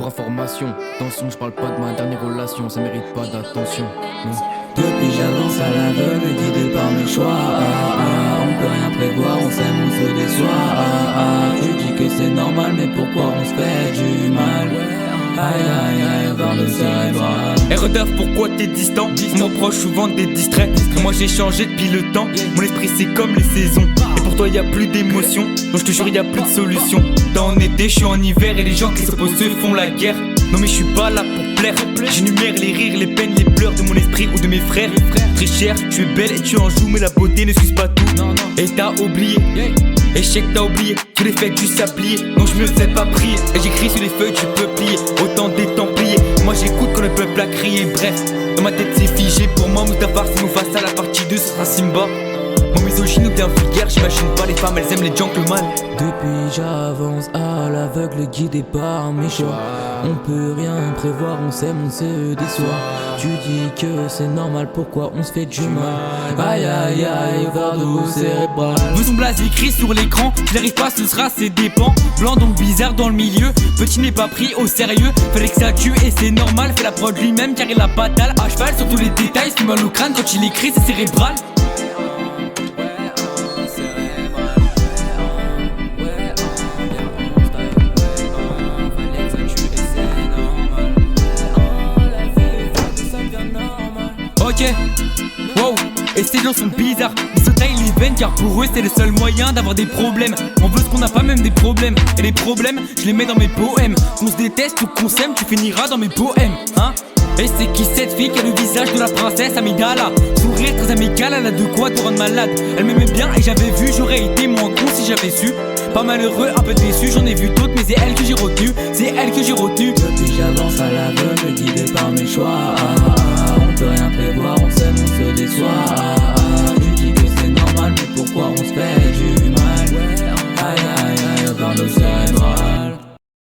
information. Dans son, je parle pas de ma dernière relation, ça mérite pas d'attention. Depuis j'avance à l'aveugle, guidé par mes choix. On peut rien prévoir, on s'aime, on se déçoit. Tu dis que c'est normal, mais pourquoi on se fait du mal? Aïe aïe aïe, vers le cérébral. R9, pourquoi t'es distant? On m'approche souvent des distraits. Moi j'ai changé depuis le temps. Mon esprit c'est comme les saisons. Et pour toi y'a plus d'émotion. Donc je te jure y'a plus de solution. Dans en été je suis en hiver et les gens qui s'opposent se font la guerre. Non mais je suis pas là pour plaire. J'énumère les rires, les peines, les pleurs de mon esprit ou de mes frères. Très cher, tu es belle et tu en joues, mais la beauté ne suce pas tout. Et t'as oublié, échec t'as oublié, tous les faits du sablier. Non je me fais pas prier, et j'écris sur les feuilles du peuplier. Autant des templiers, moi j'écoute quand le peuple a crié. Bref, dans ma tête c'est figé. Pour moi Mustapha c'est Mufasa, la partie 2 ce sera Simba. Mon misogyne ou bien vulgaire, j'imagine pas les femmes, elles aiment les gentlemen. Depuis j'avance à l'aveugle, guidé par mes choix. On peut rien prévoir, on s'aime, on se déçoit. Tu dis que c'est normal, pourquoi on se fait du mal? Aïe aïe aïe, fardeau cérébral. Vous son blaze écrit sur l'écran, je n'arrive pas, ce sera ses dépens. Blanc donc bizarre dans le milieu, petit n'est pas pris au sérieux. Fallait que ça tue et c'est normal, fait la prod lui-même car il a pas dalle. À cheval sur tous les détails, c'est mal au crâne quand il écrit, c'est cérébral. Ok, wow, et ces gens sont bizarres. Ils se taillent les veines car pour eux c'est le seul moyen d'avoir des problèmes. On veut ce qu'on n'a pas, même des problèmes. Et les problèmes, je les mets dans mes poèmes. Qu'on se déteste ou qu'on s'aime, tu finiras dans mes poèmes, hein. Et c'est qui cette fille qui a le visage de la princesse Amidala? Sourire très amical, elle a de quoi te rendre malade. Elle m'aimait bien et j'avais vu, j'aurais été moins con si j'avais su. Pas malheureux, un peu déçu, j'en ai vu d'autres, mais c'est elle que j'ai retenu. C'est elle que j'ai retenu. Depuis j'avance à l'aveugle, guidé par mes choix.